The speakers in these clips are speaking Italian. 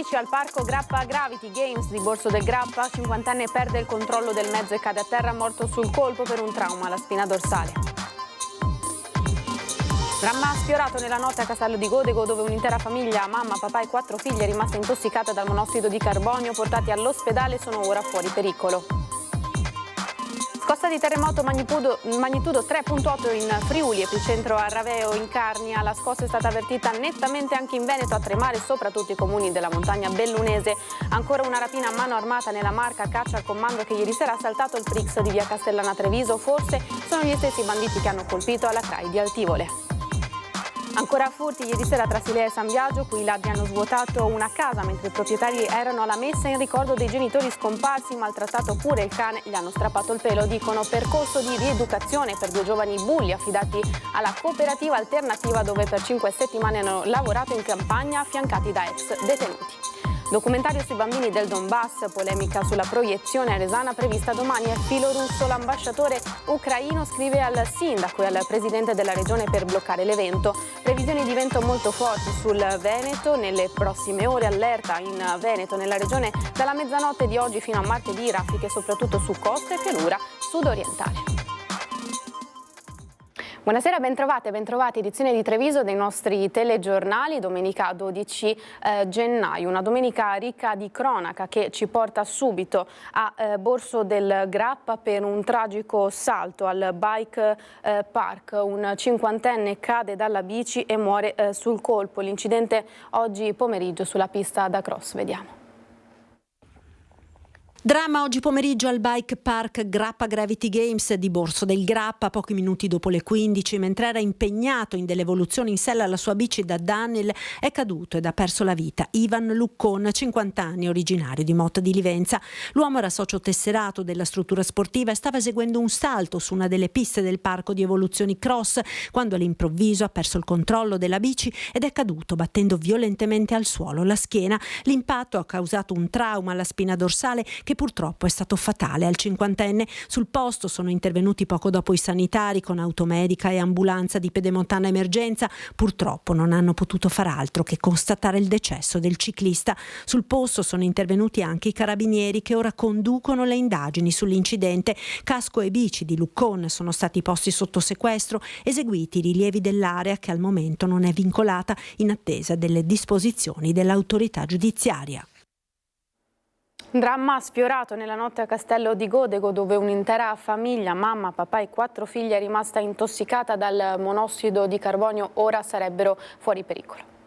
10 al parco Grappa Gravity Games di Borso del Grappa, 50enne perde il controllo del mezzo e cade a terra morto sul colpo per un trauma alla spina dorsale. Dramma sfiorato nella notte a Castello di Godego, dove un'intera famiglia, mamma, papà e 4 figlie, è rimasta intossicata dal monossido di carbonio, portati all'ospedale, sono ora fuori pericolo. Scossa di terremoto magnitudo 3.8 in Friuli, epicentro a Raveo in Carnia. La scossa è stata avvertita nettamente anche in Veneto, a tremare soprattutto i comuni della montagna bellunese. Ancora una rapina a mano armata nella Marca, caccia al comando che ieri sera ha assaltato il Prix di via Castellana Treviso. Forse sono gli stessi banditi che hanno colpito alla CRAI di Altivole. Ancora furti ieri sera tra Silea e San Biagio, qui i ladri hanno svuotato una casa mentre i proprietari erano alla messa in ricordo dei genitori scomparsi, maltrattato pure il cane, gli hanno strappato il pelo, dicono percorso di rieducazione per 2 giovani bulli affidati alla cooperativa alternativa dove per 5 settimane hanno lavorato in campagna affiancati da ex detenuti. Documentario sui bambini del Donbass, polemica sulla proiezione aresana prevista domani. È filo russo, l'ambasciatore ucraino scrive al sindaco e al presidente della regione per bloccare l'evento. Previsioni di vento molto forti sul Veneto, nelle prossime ore allerta in Veneto, nella regione dalla mezzanotte di oggi fino a martedì, raffiche soprattutto su costa e pianura sudorientale. Buonasera, bentrovati, edizione di Treviso dei nostri telegiornali, domenica 12 gennaio, una domenica ricca di cronaca che ci porta subito a Borso del Grappa per un tragico salto al bike park. Un 50enne cade dalla bici e muore sul colpo. L'incidente oggi pomeriggio sulla pista da cross, vediamo. Dramma oggi pomeriggio al bike park Grappa Gravity Games di Borso del Grappa, pochi minuti dopo le 15, mentre era impegnato in delle evoluzioni in sella alla sua bici da downhill, è caduto ed ha perso la vita Ivan Luccon, 50 anni, originario di Motta di Livenza. L'uomo era socio tesserato della struttura sportiva e stava eseguendo un salto su una delle piste del parco di evoluzioni cross, quando all'improvviso ha perso il controllo della bici ed è caduto battendo violentemente al suolo la schiena. L'impatto ha causato un trauma alla spina dorsale che purtroppo è stato fatale al 50enne. Sul posto sono intervenuti poco dopo i sanitari con automedica e ambulanza di Pedemontana Emergenza. Purtroppo non hanno potuto far altro che constatare il decesso del ciclista. Sul posto sono intervenuti anche i carabinieri che ora conducono le indagini sull'incidente. Casco e bici di Luccon sono stati posti sotto sequestro, eseguiti i rilievi dell'area che al momento non è vincolata, in attesa delle disposizioni dell'autorità giudiziaria. Dramma sfiorato nella notte a Castello di Godego, dove un'intera famiglia, mamma, papà e 4 figlie, è rimasta intossicata dal monossido di carbonio, ora sarebbero fuori pericolo.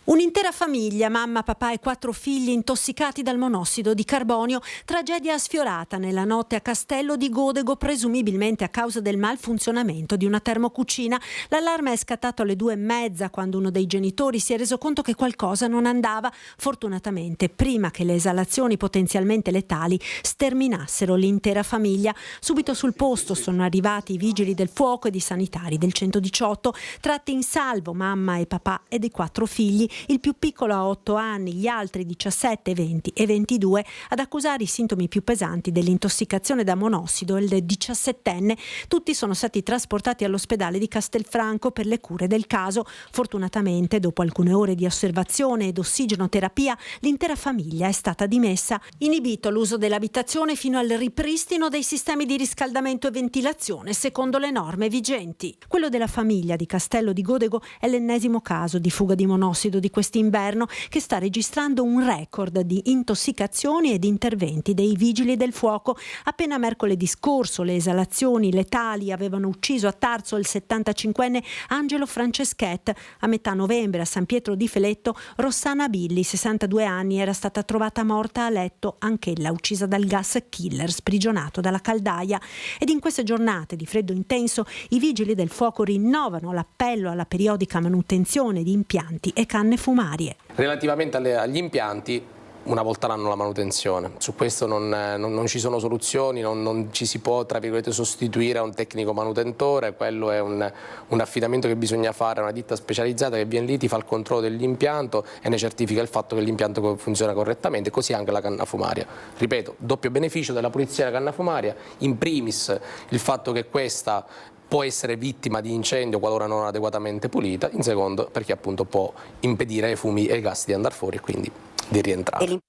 Un'intera famiglia, mamma, papà e 4 figli intossicati dal monossido di carbonio, tragedia sfiorata nella notte a Castello di Godego, presumibilmente a causa del malfunzionamento di una termocucina. L'allarme è scattato alle 2:30 quando uno dei genitori si è reso conto che qualcosa non andava, fortunatamente prima che le esalazioni potenzialmente letali sterminassero l'intera famiglia. Subito sul posto sono arrivati i vigili del fuoco ed i sanitari del 118, tratti in salvo mamma e papà ed i 4 figli. Il più piccolo ha 8 anni, gli altri 17, 20 e 22. Ad accusare i sintomi più pesanti dell'intossicazione da monossido il 17enne. Tutti sono stati trasportati all'ospedale di Castelfranco per le cure del caso. Fortunatamente, dopo alcune ore di osservazione ed ossigenoterapia, l'intera famiglia è stata dimessa. Inibito l'uso dell'abitazione fino al ripristino dei sistemi di riscaldamento e ventilazione secondo le norme vigenti. Quello della famiglia di Castello di Godego è l'ennesimo caso di fuga di monossido di quest'inverno, che sta registrando un record di intossicazioni ed interventi dei vigili del fuoco. Appena mercoledì scorso le esalazioni letali avevano ucciso a Tarso il 75enne Angelo Franceschet. A metà novembre a San Pietro di Feletto Rossana Billi, 62 anni, era stata trovata morta a letto, anch'ella uccisa dal gas killer sprigionato dalla caldaia. Ed in queste giornate di freddo intenso i vigili del fuoco rinnovano l'appello alla periodica manutenzione di impianti e canne fumarie. Relativamente agli impianti, una volta l'anno la manutenzione. Su questo non ci sono soluzioni, non ci si può, tra virgolette, sostituire a un tecnico manutentore. Quello è un affidamento che bisogna fare a una ditta specializzata che viene lì, ti fa il controllo dell'impianto e ne certifica il fatto che l'impianto funziona correttamente, così anche la canna fumaria. Ripeto, doppio beneficio della pulizia della canna fumaria, in primis il fatto che questa può essere vittima di incendio qualora non adeguatamente pulita, in secondo perché appunto può impedire ai fumi e ai gas di andare fuori e quindi di rientrare.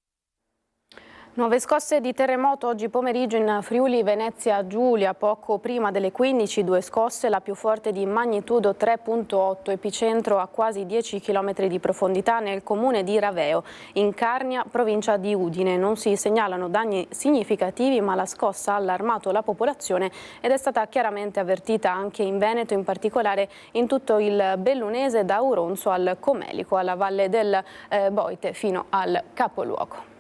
Nuove scosse di terremoto oggi pomeriggio in Friuli Venezia Giulia, poco prima delle 15, 2 scosse, la più forte di magnitudo 3.8, epicentro a quasi 10 km di profondità nel comune di Raveo, in Carnia, provincia di Udine. Non si segnalano danni significativi, ma la scossa ha allarmato la popolazione ed è stata chiaramente avvertita anche in Veneto, in particolare in tutto il Bellunese, da Auronzo al Comelico, alla Valle del Boite fino al capoluogo.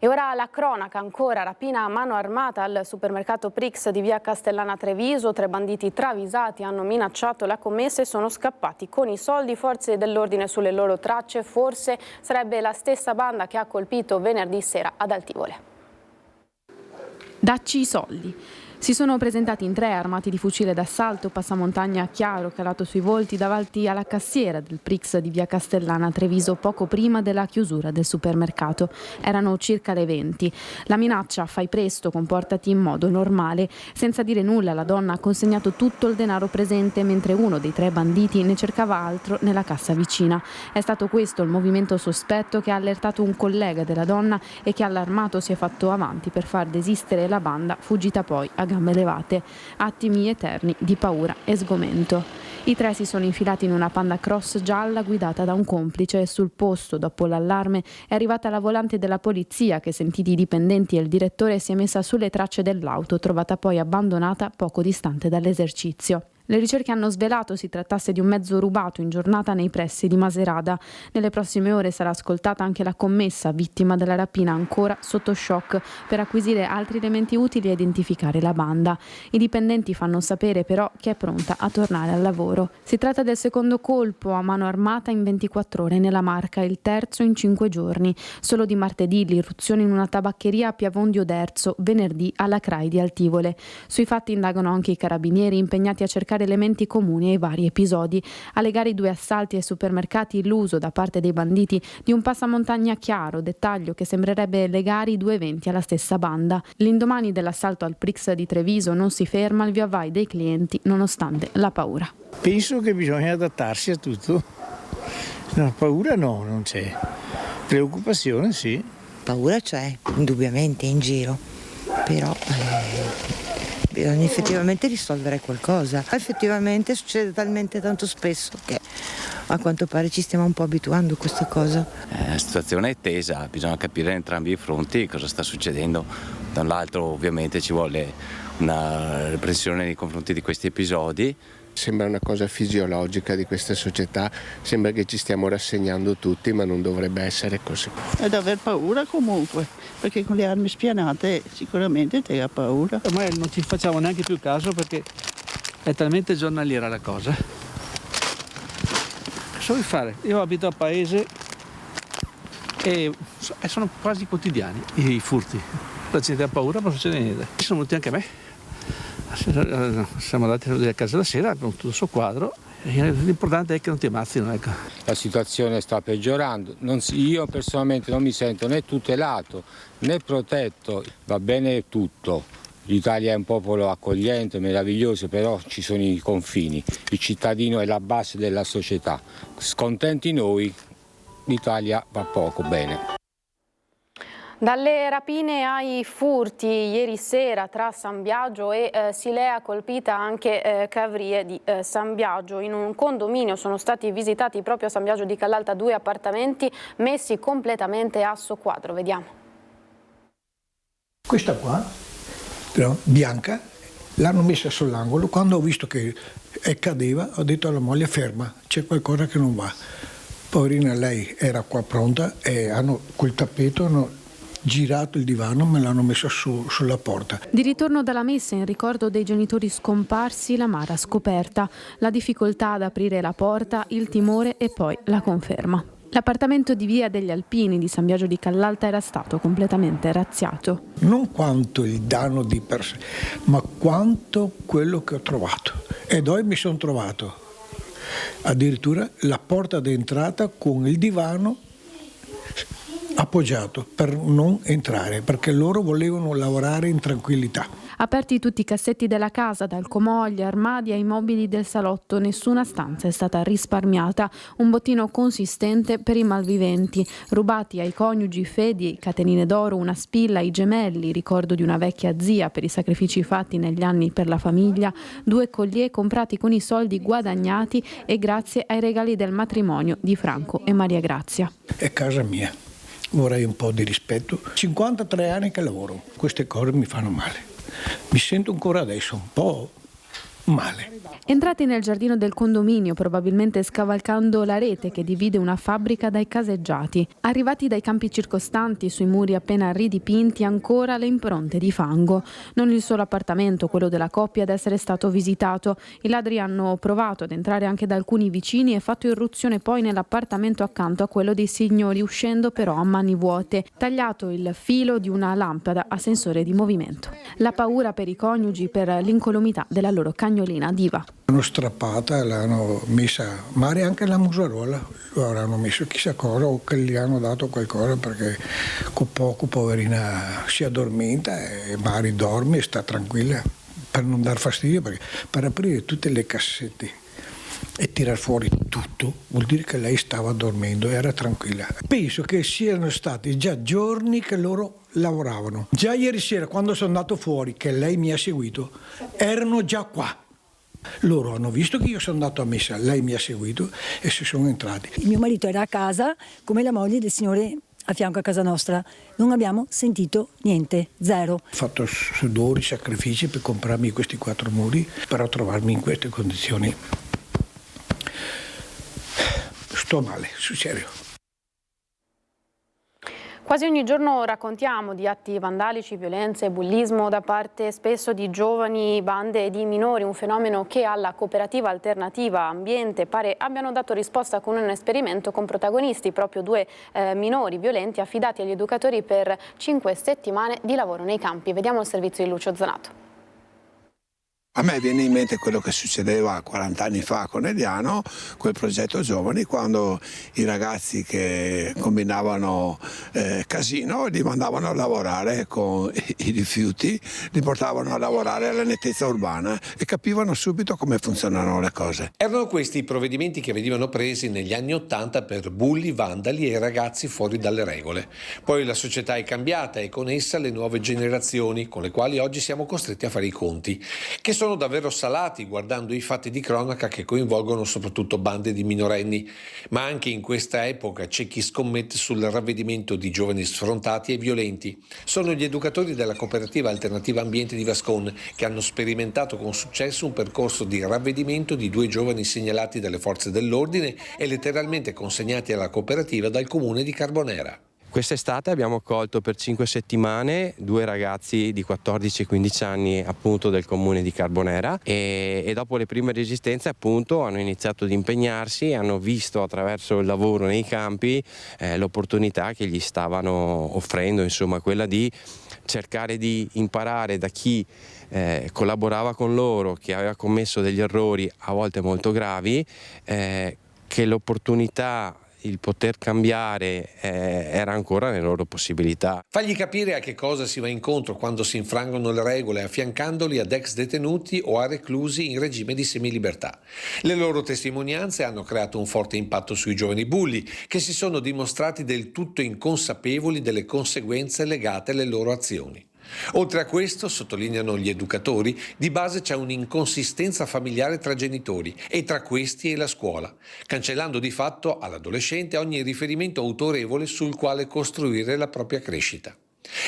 E ora la cronaca, ancora rapina a mano armata al supermercato Prix di via Castellana Treviso. 3 banditi travisati hanno minacciato la commessa e sono scappati con i soldi. Forze dell'ordine sulle loro tracce, forse sarebbe la stessa banda che ha colpito venerdì sera ad Altivole. Dacci i soldi. Si sono presentati in 3 armati di fucile d'assalto, passamontagna chiaro calato sui volti davanti alla cassiera del Prix di via Castellana Treviso poco prima della chiusura del supermercato. Erano circa le 20. La minaccia "fai presto, comportati in modo normale". Senza dire nulla la donna ha consegnato tutto il denaro presente mentre uno dei 3 banditi ne cercava altro nella cassa vicina. È stato questo il movimento sospetto che ha allertato un collega della donna e che allarmato si è fatto avanti per far desistere la banda, fuggita poi a gambe levate. Attimi eterni di paura e sgomento. I 3 si sono infilati in una Panda Cross gialla guidata da un complice e sul posto, dopo l'allarme, è arrivata la volante della polizia che, sentiti i dipendenti e il direttore, si è messa sulle tracce dell'auto, trovata poi abbandonata poco distante dall'esercizio. Le ricerche hanno svelato si trattasse di un mezzo rubato in giornata nei pressi di Maserada. Nelle prossime ore sarà ascoltata anche la commessa, vittima della rapina, ancora sotto shock, per acquisire altri elementi utili a identificare la banda. I dipendenti fanno sapere però che è pronta a tornare al lavoro. Si tratta del secondo colpo a mano armata in 24 ore nella Marca, il terzo in 5 giorni. Solo di martedì l'irruzione in una tabaccheria a Piavon di Oderzo, venerdì alla CRAI di Altivole. Sui fatti indagano anche i carabinieri impegnati a cercare elementi comuni ai vari episodi. A legare i 2 assalti ai supermercati l'uso da parte dei banditi di un passamontagna chiaro, dettaglio che sembrerebbe legare i 2 eventi alla stessa banda. L'indomani dell'assalto al Prix di Treviso non si ferma il via vai dei clienti nonostante la paura. Penso che bisogna adattarsi a tutto. No, paura no, non c'è. Preoccupazione sì. Paura c'è, indubbiamente in giro, però bisogna effettivamente risolvere qualcosa. Effettivamente succede talmente tanto spesso che a quanto pare ci stiamo un po' abituando a questa cosa. La situazione è tesa, bisogna capire entrambi i fronti cosa sta succedendo. Dall'altro ovviamente ci vuole una repressione nei confronti di questi episodi. Sembra una cosa fisiologica di questa società, sembra che ci stiamo rassegnando tutti, ma non dovrebbe essere così. È da aver paura comunque, perché con le armi spianate sicuramente ti ha paura. Ormai non ci facciamo neanche più caso perché è talmente giornaliera la cosa. Cosa vuoi fare? Io abito a paese e sono quasi quotidiani i furti. La gente ha paura, ma non succede niente. Sono venuti anche a me. Siamo andati a casa la sera, abbiamo tutto il suo quadro. L'importante è che non ti ammazzino. Ecco. La situazione sta peggiorando, io personalmente non mi sento né tutelato né protetto, va bene tutto. L'Italia è un popolo accogliente, meraviglioso, però ci sono i confini, il cittadino è la base della società. Scontenti noi, l'Italia va poco bene. Dalle rapine ai furti, ieri sera tra San Biagio e Silea, colpita anche Cavrie di San Biagio. In un condominio sono stati visitati proprio a San Biagio di Callalta 2 appartamenti messi completamente a soqquadro. Vediamo. Questa qua, però, bianca, l'hanno messa sull'angolo. Quando ho visto che cadeva, ho detto alla moglie: ferma, c'è qualcosa che non va. Poverina, lei era qua pronta e hanno col tappeto hanno girato il divano, me l'hanno messo sulla porta. Di ritorno dalla messa in ricordo dei genitori scomparsi, l'amara scoperta, la difficoltà ad aprire la porta, il timore e poi la conferma. L'appartamento di via degli Alpini di San Biagio di Callalta era stato completamente razziato. Non quanto il danno di per sé, ma quanto quello che ho trovato. E poi mi sono trovato addirittura la porta d'entrata con il divano appoggiato per non entrare, perché loro volevano lavorare in tranquillità. Aperti tutti i cassetti della casa, dal comò agli armadi ai mobili del salotto, nessuna stanza è stata risparmiata. Un bottino consistente per i malviventi, rubati ai coniugi fedi, catenine d'oro, una spilla, i gemelli, ricordo di una vecchia zia per i sacrifici fatti negli anni per la famiglia, 2 collier comprati con i soldi guadagnati e grazie ai regali del matrimonio di Franco e Maria Grazia. È casa mia, vorrei un po' di rispetto. 53 anni che lavoro, queste cose mi fanno male. Mi sento ancora adesso un po' male. Entrati nel giardino del condominio, probabilmente scavalcando la rete che divide una fabbrica dai caseggiati. Arrivati dai campi circostanti, sui muri appena ridipinti, ancora le impronte di fango. Non il solo appartamento, quello della coppia, ad essere stato visitato. I ladri hanno provato ad entrare anche da alcuni vicini e fatto irruzione poi nell'appartamento accanto a quello dei signori, uscendo però a mani vuote. Tagliato il filo di una lampada a sensore di movimento. La paura per i coniugi per l'incolumità della loro cagnolina Diva. L'hanno strappata, l'hanno messa, magari anche la museruola, lo avranno messo chissà cosa o che gli hanno dato qualcosa perché con poco poverina si addormenta e magari dorme e sta tranquilla per non dar fastidio, perché per aprire tutte le cassette e tirar fuori tutto vuol dire che lei stava dormendo, era tranquilla. Penso che siano stati già giorni che loro lavoravano. Già ieri sera quando sono andato fuori, che lei mi ha seguito, erano già qua. Loro hanno visto che io sono andato a messa, lei mi ha seguito e si sono entrati. Il mio marito era a casa come la moglie del signore a fianco a casa nostra. Non abbiamo sentito niente, zero. Ho fatto sudori, sacrifici per comprarmi questi 4 muri, però trovarmi in queste condizioni. Sto male, sul serio. Quasi ogni giorno raccontiamo di atti vandalici, violenze e bullismo da parte spesso di giovani, bande e di minori, un fenomeno che alla cooperativa alternativa Ambiente pare abbiano dato risposta con un esperimento con protagonisti, proprio 2 minori violenti affidati agli educatori per 5 settimane di lavoro nei campi. Vediamo il servizio di Lucio Zanato. A me viene in mente quello che succedeva 40 anni fa con Eliano, quel progetto giovani, quando i ragazzi che combinavano casino li mandavano a lavorare con i rifiuti, li portavano a lavorare alla nettezza urbana e capivano subito come funzionano le cose. Erano questi i provvedimenti che venivano presi negli anni '80 per bulli, vandali e ragazzi fuori dalle regole. Poi la società è cambiata e con essa le nuove generazioni, con le quali oggi siamo costretti a fare i conti, che sono davvero salati guardando i fatti di cronaca che coinvolgono soprattutto bande di minorenni, ma anche in questa epoca c'è chi scommette sul ravvedimento di giovani sfrontati e violenti. Sono gli educatori della cooperativa alternativa Ambiente di Vascon che hanno sperimentato con successo un percorso di ravvedimento di 2 giovani segnalati dalle forze dell'ordine e letteralmente consegnati alla cooperativa dal comune di Carbonera. Quest'estate abbiamo accolto per 5 settimane 2 ragazzi di 14 e 15 anni appunto del comune di Carbonera e dopo le prime resistenze appunto hanno iniziato ad impegnarsi e hanno visto attraverso il lavoro nei campi l'opportunità che gli stavano offrendo, insomma quella di cercare di imparare da chi collaborava con loro, che aveva commesso degli errori a volte molto gravi, che l'opportunità, il poter cambiare era ancora nelle loro possibilità. Fagli capire a che cosa si va incontro quando si infrangono le regole, affiancandoli ad ex detenuti o a reclusi in regime di semilibertà. Le loro testimonianze hanno creato un forte impatto sui giovani bulli, che si sono dimostrati del tutto inconsapevoli delle conseguenze legate alle loro azioni. Oltre a questo, sottolineano gli educatori, di base c'è un'inconsistenza familiare tra genitori e tra questi e la scuola, cancellando di fatto all'adolescente ogni riferimento autorevole sul quale costruire la propria crescita.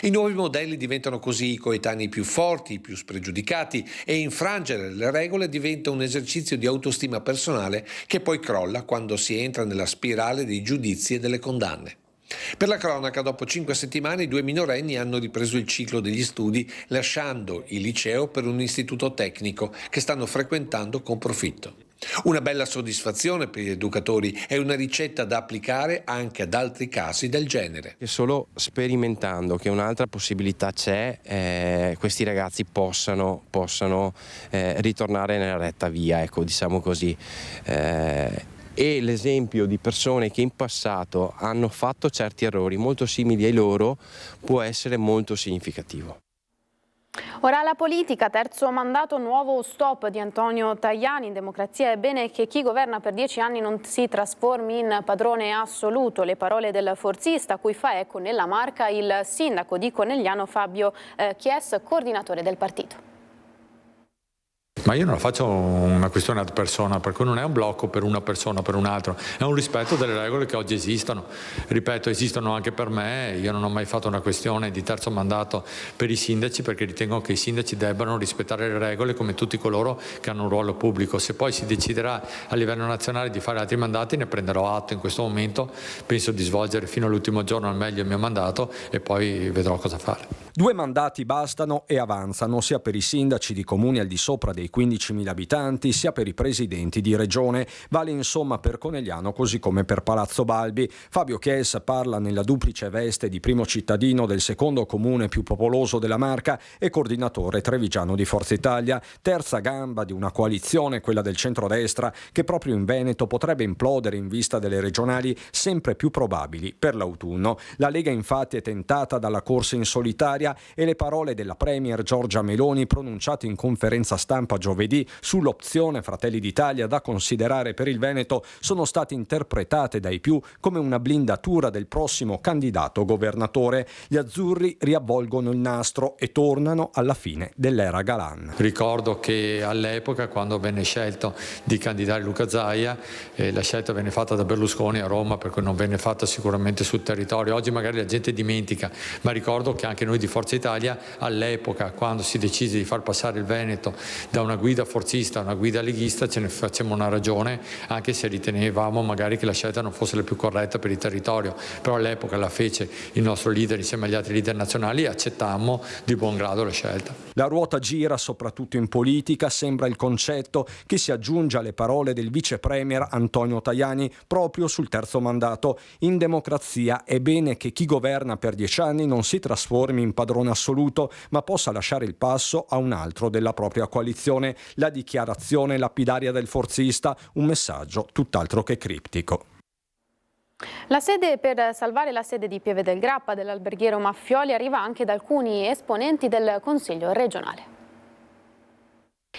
I nuovi modelli diventano così i coetanei più forti, più spregiudicati e infrangere le regole diventa un esercizio di autostima personale che poi crolla quando si entra nella spirale dei giudizi e delle condanne. Per la cronaca, dopo 5 settimane i 2 minorenni hanno ripreso il ciclo degli studi lasciando il liceo per un istituto tecnico che stanno frequentando con profitto. Una bella soddisfazione per gli educatori e una ricetta da applicare anche ad altri casi del genere. E solo sperimentando che un'altra possibilità c'è, questi ragazzi possano ritornare nella retta via, ecco, diciamo così. E l'esempio di persone che in passato hanno fatto certi errori molto simili ai loro può essere molto significativo. Ora alla politica, terzo mandato, nuovo stop di Antonio Tajani. In democrazia è bene che chi governa per 10 anni non si trasformi in padrone assoluto. Le parole del forzista, a cui fa eco nella Marca il sindaco di Conegliano Fabio Chies, coordinatore del partito. Ma io non la faccio una questione ad persona, per cui non è un blocco per una persona o per un altro, è un rispetto delle regole che oggi esistono. Ripeto, esistono anche per me, io non ho mai fatto una questione di terzo mandato per i sindaci, perché ritengo che i sindaci debbano rispettare le regole come tutti coloro che hanno un ruolo pubblico. Se poi si deciderà a livello nazionale di fare altri mandati, ne prenderò atto. In questo momento penso di svolgere fino all'ultimo giorno al meglio il mio mandato e poi vedrò cosa fare. 2 mandati bastano e avanzano sia per i sindaci di comuni al di sopra dei 15.000 abitanti sia per i presidenti di regione. Vale insomma per Conegliano così come per Palazzo Balbi. Fabio Chies parla nella duplice veste di primo cittadino del secondo comune più popoloso della Marca e coordinatore trevigiano di Forza Italia, terza gamba di una coalizione, quella del centrodestra, che proprio in Veneto potrebbe implodere in vista delle regionali sempre più probabili per l'autunno. La Lega infatti è tentata dalla corsa in solitaria e le parole della premier Giorgia Meloni pronunciate in conferenza stampa giovedì sull'opzione Fratelli d'Italia da considerare per il Veneto sono state interpretate dai più come una blindatura del prossimo candidato governatore. Gli azzurri riavvolgono il nastro e tornano alla fine dell'era Galan. Ricordo che all'epoca, quando venne scelto di candidare Luca Zaia, la scelta venne fatta da Berlusconi a Roma, per cui non venne fatta sicuramente sul territorio. Oggi magari la gente dimentica, ma ricordo che anche noi di Forza Italia all'epoca, quando si decise di far passare il Veneto da una guida forzista a una guida leghista, ce ne facemmo una ragione, anche se ritenevamo magari che la scelta non fosse la più corretta per il territorio, però all'epoca la fece il nostro leader insieme agli altri leader nazionali e accettammo di buon grado la scelta. La ruota gira soprattutto in politica, sembra il concetto che si aggiunge alle parole del vice premier Antonio Tajani proprio sul terzo mandato. In democrazia è bene che chi governa per 10 anni non si trasformi in padrone assoluto, ma possa lasciare il passo a un altro della propria coalizione. La dichiarazione lapidaria del forzista, un messaggio tutt'altro che criptico. La sede per salvare la sede di Pieve del Grappa dell'alberghiero Maffioli arriva anche da alcuni esponenti del Consiglio regionale.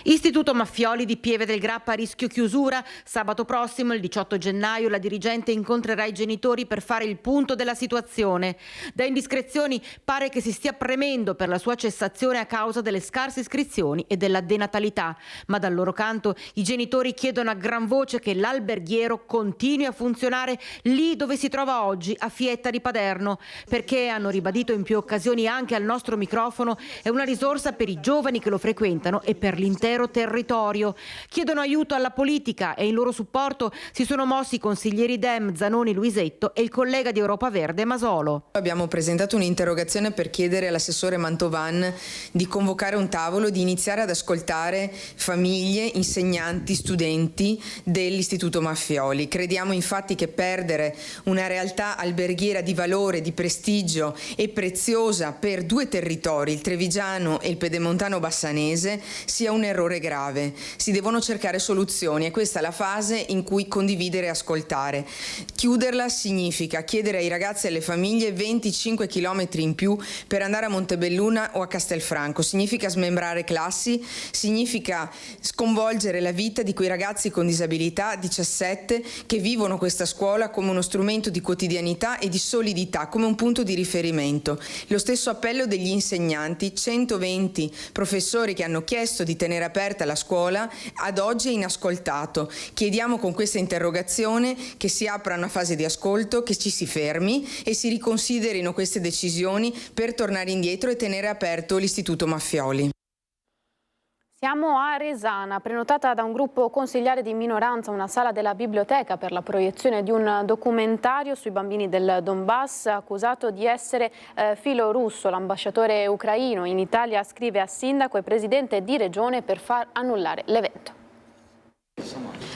Istituto Maffioli di Pieve del Grappa a rischio chiusura. Sabato prossimo, il 18 gennaio, la dirigente incontrerà i genitori per fare il punto della situazione. Da indiscrezioni pare che si stia premendo per la sua cessazione a causa delle scarse iscrizioni e della denatalità, ma dal loro canto i genitori chiedono a gran voce che l'alberghiero continui a funzionare lì dove si trova oggi, a Fietta di Paderno, perché, hanno ribadito in più occasioni anche al nostro microfono, è una risorsa per i giovani che lo frequentano e per l'intero territorio. Chiedono aiuto alla politica e in loro supporto si sono mossi i consiglieri Dem, Zanoni, Luisetto e il collega di Europa Verde Masolo. Abbiamo presentato un'interrogazione per chiedere all'assessore Mantovan di convocare un tavolo, di iniziare ad ascoltare famiglie, insegnanti, studenti dell'Istituto Maffioli. Crediamo infatti che perdere una realtà alberghiera di valore, di prestigio e preziosa per 2 territori, il trevigiano e il pedemontano bassanese, sia un errore grave. Si devono cercare soluzioni e questa è la fase in cui condividere e ascoltare. Chiuderla significa chiedere ai ragazzi e alle famiglie 25 chilometri in più per andare a Montebelluna o a Castelfranco. Significa smembrare classi, significa sconvolgere la vita di quei ragazzi con disabilità, 17, che vivono questa scuola come uno strumento di quotidianità e di solidità, come un punto di riferimento. Lo stesso appello degli insegnanti, 120 professori che hanno chiesto di tenere aperta la scuola, ad oggi è inascoltato. Chiediamo con questa interrogazione che si apra una fase di ascolto, che ci si fermi e si riconsiderino queste decisioni per tornare indietro e tenere aperto l'Istituto Maffioli. Siamo a Resana, prenotata da un gruppo consigliare di minoranza una sala della biblioteca per la proiezione di un documentario sui bambini del Donbass, accusato di essere filorusso. L'ambasciatore ucraino in Italia scrive a sindaco e presidente di regione per far annullare l'evento.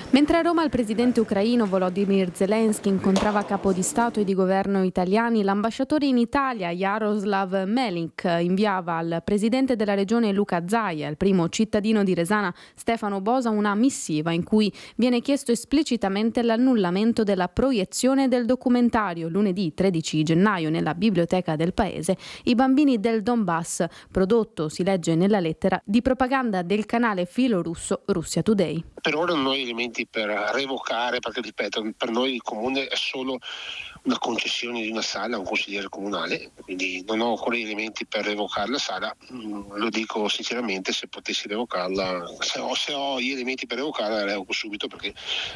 Mentre a Roma il presidente ucraino Volodymyr Zelensky incontrava capo di Stato e di governo italiani, l'ambasciatore in Italia Jaroslav Melik inviava al presidente della regione Luca Zaia e al primo cittadino di Resana Stefano Bosa una missiva in cui viene chiesto esplicitamente l'annullamento della proiezione del documentario lunedì 13 gennaio nella biblioteca del paese I bambini del Donbass, prodotto, si legge nella lettera, di propaganda del canale filorusso Russia Today. Per ora non ho elementi per revocare, perché ripeto, per noi il comune è solo una concessione di una sala a un consigliere comunale, quindi non ho ancora elementi per revocare la sala. Lo dico sinceramente, se potessi revocarla, se ho gli elementi per revocarla, la revoco subito, perché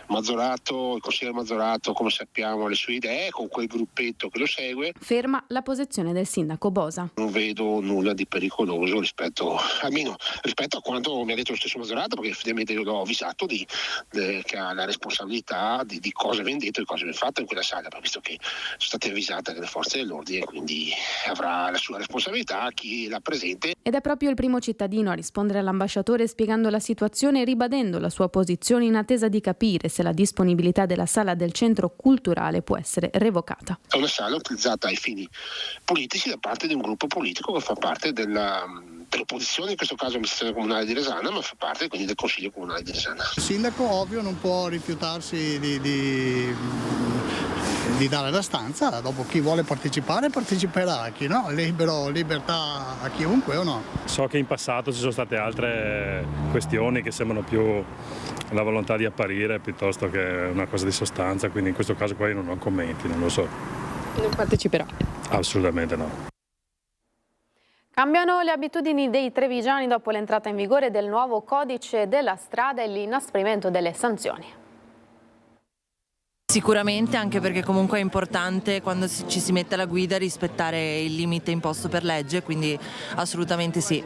Mazzorato, il consigliere Mazzorato, come sappiamo, ha le sue idee con quel gruppetto che lo segue. Ferma la posizione del sindaco Bosa. Non vedo nulla di pericoloso rispetto a quanto mi ha detto lo stesso Mazzorato, perché effettivamente io l'ho avvisato che ha la responsabilità di cosa viene detto e cosa viene fatto in quella sala, visto che sono state avvisate le forze dell'ordine, quindi avrà la sua responsabilità chi la presente. Ed è proprio il primo cittadino a rispondere all'ambasciatore spiegando la situazione e ribadendo la sua posizione in attesa di capire se la disponibilità della sala del centro culturale può essere revocata. È una sala utilizzata ai fini politici da parte di un gruppo politico che fa parte dell'opposizione, in questo caso amministrazione comunale di Resana, ma fa parte quindi del consiglio comunale di Resana. Il sindaco ovvio non può rifiutarsi di dare la stanza, dopo chi vuole partecipare parteciperà, chi no, libertà a chiunque o no. So che in passato ci sono state altre questioni che sembrano più la volontà di apparire piuttosto che una cosa di sostanza, quindi in questo caso qua io non ho commenti, non lo so. Non parteciperà? Assolutamente no. Cambiano le abitudini dei trevigiani dopo l'entrata in vigore del nuovo codice della strada e l'inasprimento delle sanzioni. Sicuramente, anche perché comunque è importante quando ci si mette alla guida rispettare il limite imposto per legge, quindi assolutamente sì.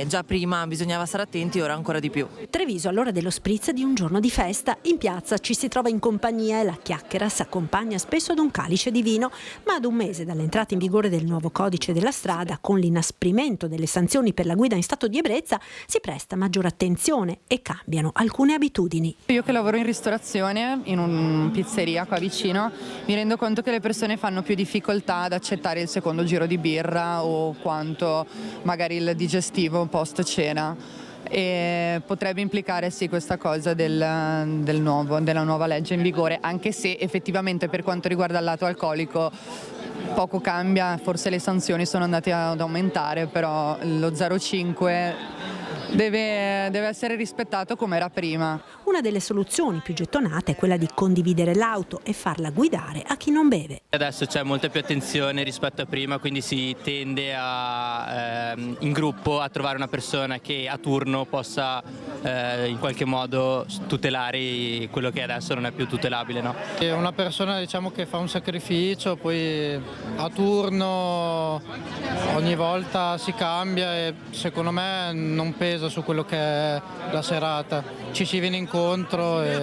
Già prima bisognava stare attenti, ora ancora di più. Treviso all'ora dello spritz di un giorno di festa. In piazza ci si trova in compagnia e la chiacchiera si accompagna spesso ad un calice di vino, ma ad un mese dall'entrata in vigore del nuovo codice della strada, con l'inasprimento delle sanzioni per la guida in stato di ebbrezza, si presta maggiore attenzione e cambiano alcune abitudini. Io che lavoro in ristorazione, in un pizzeria qua vicino, mi rendo conto che le persone fanno più difficoltà ad accettare il secondo giro di birra o quanto magari il digestivo post cena, e potrebbe implicare sì questa cosa della nuova legge in vigore, anche se effettivamente per quanto riguarda il lato alcolico poco cambia, forse le sanzioni sono andate ad aumentare, però lo 0,5 deve essere rispettato come era prima. Una delle soluzioni più gettonate è quella di condividere l'auto e farla guidare a chi non beve. Adesso c'è molta più attenzione rispetto a prima, quindi si tende in gruppo a trovare una persona che a turno possa in qualche modo tutelare quello che adesso non è più tutelabile, no? È una persona, diciamo, che fa un sacrificio, poi a turno ogni volta si cambia e secondo me non pesa su quello che è la serata, ci si viene incontro.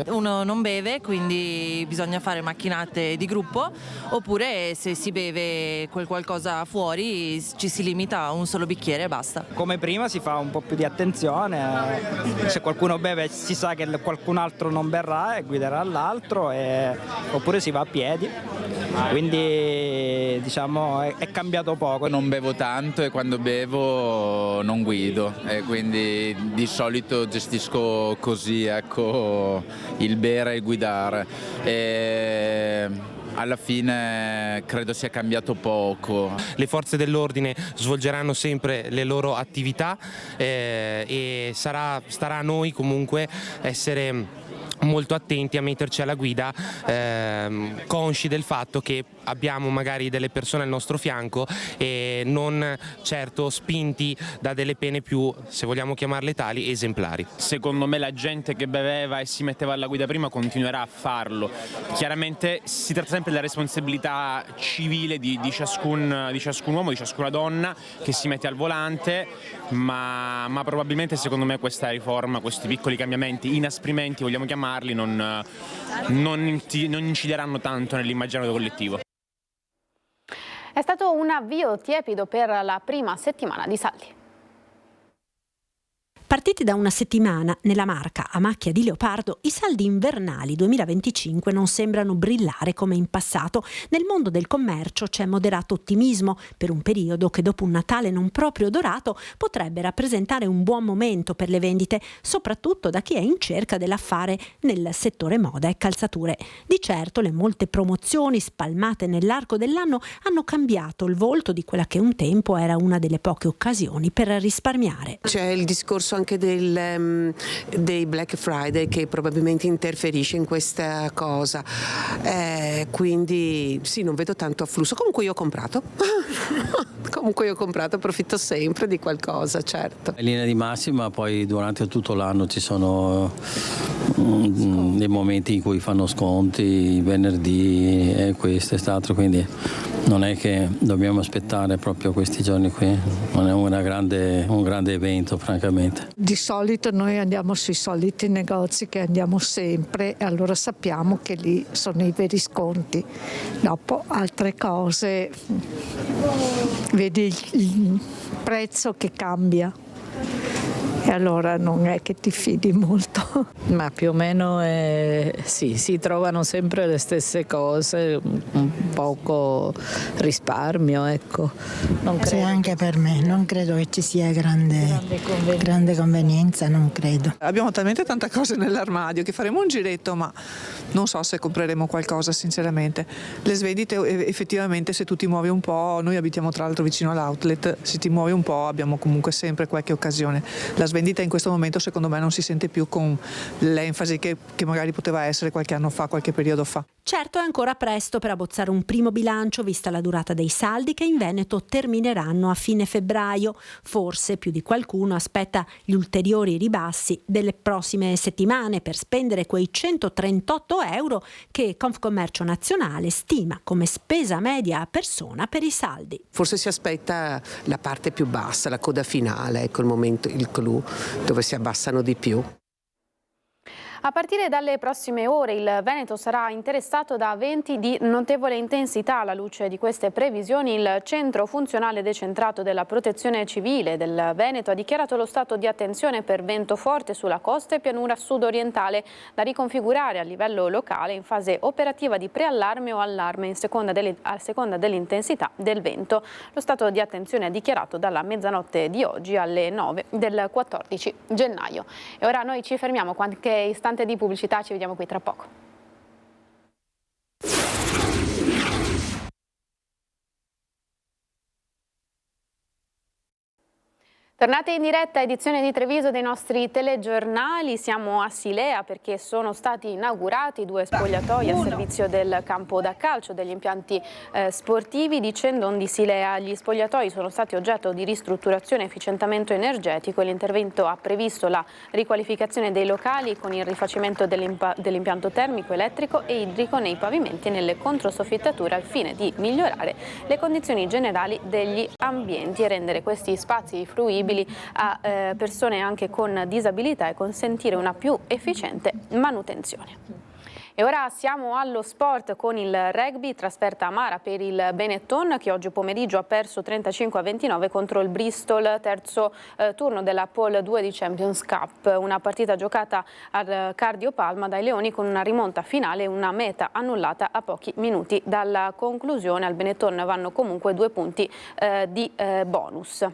Uno non beve, quindi bisogna fare macchinate di gruppo, oppure se si beve qualcosa fuori ci si limita a un solo bicchiere e basta. Come prima si fa un po' più di attenzione, se qualcuno beve si sa che qualcun altro non berrà e guiderà l'altro, oppure si va a piedi, quindi diciamo è cambiato poco. Non bevo tanto e quando bevo non guido, e quindi di solito gestisco così, ecco, il bere e il guidare. Alla fine credo sia cambiato poco. Le forze dell'ordine svolgeranno sempre le loro attività e starà a noi comunque essere molto attenti a metterci alla guida, consci del fatto che abbiamo magari delle persone al nostro fianco e non certo spinti da delle pene più, se vogliamo chiamarle tali, esemplari. Secondo me la gente che beveva e si metteva alla guida prima continuerà a farlo. Chiaramente si tratta sempre della responsabilità civile di ciascun uomo, di ciascuna donna che si mette al volante, ma probabilmente secondo me questa riforma, questi piccoli cambiamenti, inasprimenti vogliamo chiamarli, non incideranno tanto nell'immaginario collettivo. È stato un avvio tiepido per la prima settimana di saldi. Partiti da una settimana nella Marca a macchia di leopardo, i saldi invernali 2025 non sembrano brillare come in passato. Nel mondo del commercio c'è moderato ottimismo per un periodo che dopo un Natale non proprio dorato potrebbe rappresentare un buon momento per le vendite, soprattutto da chi è in cerca dell'affare nel settore moda e calzature. Di certo le molte promozioni spalmate nell'arco dell'anno hanno cambiato il volto di quella che un tempo era una delle poche occasioni per risparmiare. C'è il discorso anche dei Black Friday che probabilmente interferisce in questa cosa, quindi sì, non vedo tanto afflusso. Comunque io ho comprato approfitto sempre di qualcosa, certo. In linea di massima poi durante tutto l'anno ci sono dei momenti in cui fanno sconti, venerdì e questo e quest'altro, quindi non è che dobbiamo aspettare proprio questi giorni qui, non è un grande evento francamente. Di solito noi andiamo sui soliti negozi che andiamo sempre e allora sappiamo che lì sono i veri sconti. Dopo altre cose, vedi il prezzo che cambia e allora non è che ti fidi molto. Ma più o meno sì, si trovano sempre le stesse cose, un poco risparmio, ecco. Sì, anche per me, non credo che ci sia grande convenienza, non credo. Abbiamo talmente tante cose nell'armadio che faremo un giretto, ma non so se compreremo qualcosa sinceramente. Le svendite effettivamente, se tu ti muovi un po', noi abitiamo tra l'altro vicino all'outlet, se ti muovi un po' abbiamo comunque sempre qualche occasione. La svendita in questo momento secondo me non si sente più con l'enfasi che magari poteva essere qualche anno fa, qualche periodo fa. Certo è ancora presto per abbozzare un primo bilancio vista la durata dei saldi che in Veneto termineranno a fine febbraio. Forse più di qualcuno aspetta gli ulteriori ribassi delle prossime settimane per spendere quei 138 euro che Confcommercio Nazionale stima come spesa media a persona per i saldi. Forse si aspetta la parte più bassa, la coda finale, ecco il momento, il clou, dove si abbassano di più. A partire dalle prossime ore il Veneto sarà interessato da venti di notevole intensità. Alla luce di queste previsioni il Centro Funzionale Decentrato della Protezione Civile del Veneto ha dichiarato lo stato di attenzione per vento forte sulla costa e pianura sud-orientale da riconfigurare a livello locale in fase operativa di preallarme o allarme a seconda dell'intensità del vento. Lo stato di attenzione è dichiarato dalla mezzanotte di oggi alle 9 del 14 gennaio. E ora noi ci fermiamo qualche istante di pubblicità, ci vediamo qui tra poco. Tornate in diretta, edizione di Treviso dei nostri telegiornali. Siamo a Silea perché sono stati inaugurati 2 spogliatoi a servizio del campo da calcio degli impianti sportivi di Cendon di Silea. Gli spogliatoi sono stati oggetto di ristrutturazione e efficientamento energetico e l'intervento ha previsto la riqualificazione dei locali con il rifacimento dell'impianto termico, elettrico e idrico nei pavimenti e nelle controsoffittature al fine di migliorare le condizioni generali degli ambienti e rendere questi spazi fruibili a persone anche con disabilità e consentire una più efficiente manutenzione. E ora siamo allo sport con il rugby, trasferta amara per il Benetton che oggi pomeriggio ha perso 35-29 contro il Bristol, terzo turno della Pole 2 di Champions Cup. Una partita giocata al Cardio Palma dai Leoni con una rimonta finale e una meta annullata a pochi minuti dalla conclusione. Al Benetton vanno comunque 2 punti di bonus.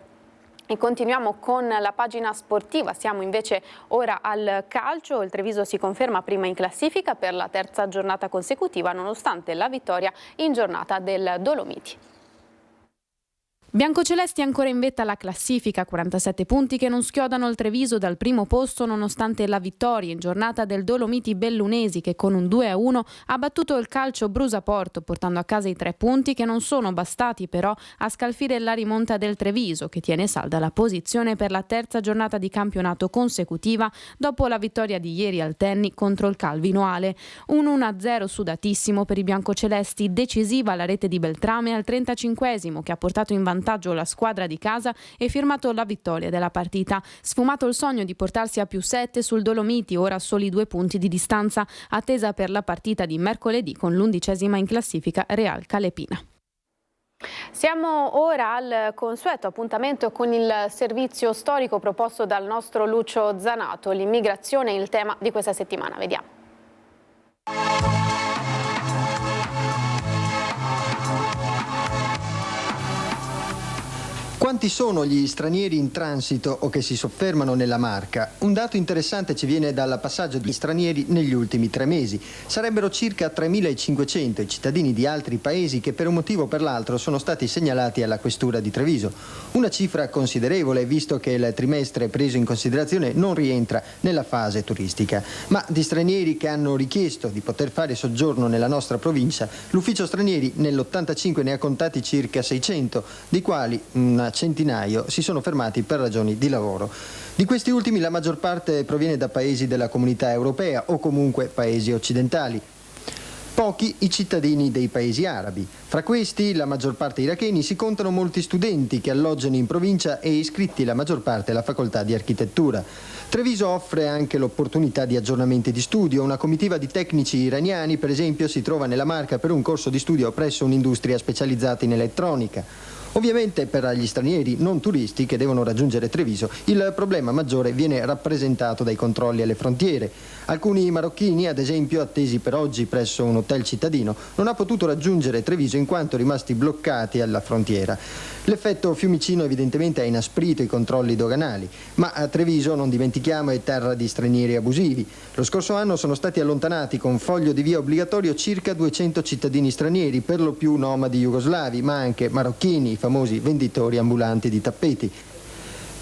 E continuiamo con la pagina sportiva, siamo invece ora al calcio. Il Treviso si conferma prima in classifica per la terza giornata consecutiva nonostante la vittoria in giornata del Dolomiti. Biancocelesti ancora in vetta alla classifica, 47 punti che non schiodano il Treviso dal primo posto nonostante la vittoria in giornata del Dolomiti Bellunesi che con un 2-1 ha battuto il Calcio Brusaporto portando a casa i 3 punti che non sono bastati però a scalfire la rimonta del Treviso che tiene salda la posizione per la terza giornata di campionato consecutiva dopo la vittoria di ieri al Terni contro il Calvinoale. Un 1-0 sudatissimo per i biancocelesti, decisiva la rete di Beltrame al 35esimo che ha portato in vantaggio la squadra di casa e firmato la vittoria della partita. Sfumato il sogno di portarsi a +7 sul Dolomiti, ora soli 2 punti di distanza, attesa per la partita di mercoledì con l'11ª in classifica Real Calepina. Siamo ora al consueto appuntamento con il servizio storico proposto dal nostro Lucio Zanato. L'immigrazione è il tema di questa settimana. Vediamo. Quanti sono gli stranieri in transito o che si soffermano nella Marca? Un dato interessante ci viene dal passaggio di stranieri negli ultimi 3 mesi. Sarebbero circa 3.500 i cittadini di altri paesi che per un motivo o per l'altro sono stati segnalati alla questura di Treviso. Una cifra considerevole visto che il trimestre preso in considerazione non rientra nella fase turistica. Ma di stranieri che hanno richiesto di poter fare soggiorno nella nostra provincia, l'ufficio stranieri nell'85 ne ha contati circa 600, di quali un centinaio si sono fermati per ragioni di lavoro. Di questi ultimi la maggior parte proviene da paesi della comunità europea o comunque paesi occidentali. Pochi i cittadini dei paesi arabi. Fra questi, la maggior parte iracheni, si contano molti studenti che alloggiano in provincia e iscritti la maggior parte alla facoltà di architettura. Treviso offre anche l'opportunità di aggiornamenti di studio. Una comitiva di tecnici iraniani, per esempio, si trova nella Marca per un corso di studio presso un'industria specializzata in elettronica. Ovviamente per gli stranieri non turisti che devono raggiungere Treviso il problema maggiore viene rappresentato dai controlli alle frontiere. Alcuni marocchini, ad esempio, attesi per oggi presso un hotel cittadino, non ha potuto raggiungere Treviso in quanto rimasti bloccati alla frontiera. L'effetto Fiumicino evidentemente ha inasprito i controlli doganali, ma a Treviso, non dimentichiamo, è terra di stranieri abusivi. Lo scorso anno sono stati allontanati con foglio di via obbligatorio circa 200 cittadini stranieri, per lo più nomadi jugoslavi, ma anche marocchini, famosi venditori ambulanti di tappeti.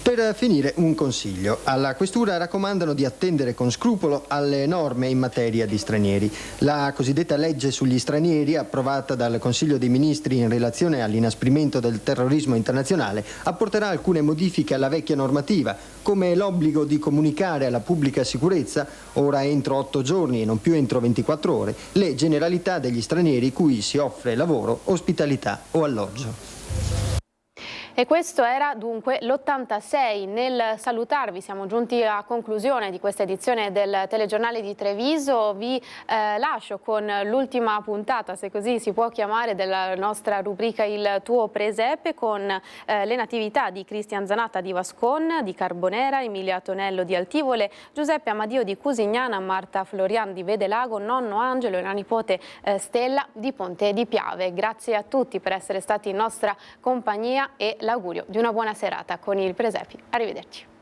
Per finire un consiglio. Alla questura raccomandano di attendere con scrupolo alle norme in materia di stranieri. La cosiddetta legge sugli stranieri, approvata dal Consiglio dei Ministri in relazione all'inasprimento del terrorismo internazionale, apporterà alcune modifiche alla vecchia normativa, come l'obbligo di comunicare alla pubblica sicurezza, ora entro 8 giorni e non più entro 24 ore, le generalità degli stranieri cui si offre lavoro, ospitalità o alloggio. E questo era dunque l'86. Nel salutarvi siamo giunti a conclusione di questa edizione del telegiornale di Treviso. Vi lascio con l'ultima puntata, se così si può chiamare, della nostra rubrica Il tuo presepe, con le natività di Cristian Zanatta di Vascon, di Carbonera, Emilia Tonello di Altivole, Giuseppe Amadio di Cusignana, Marta Florian di Vedelago, nonno Angelo e la nipote Stella di Ponte di Piave. Grazie a tutti per essere stati in nostra compagnia e l'augurio di una buona serata con il Presepi. Arrivederci.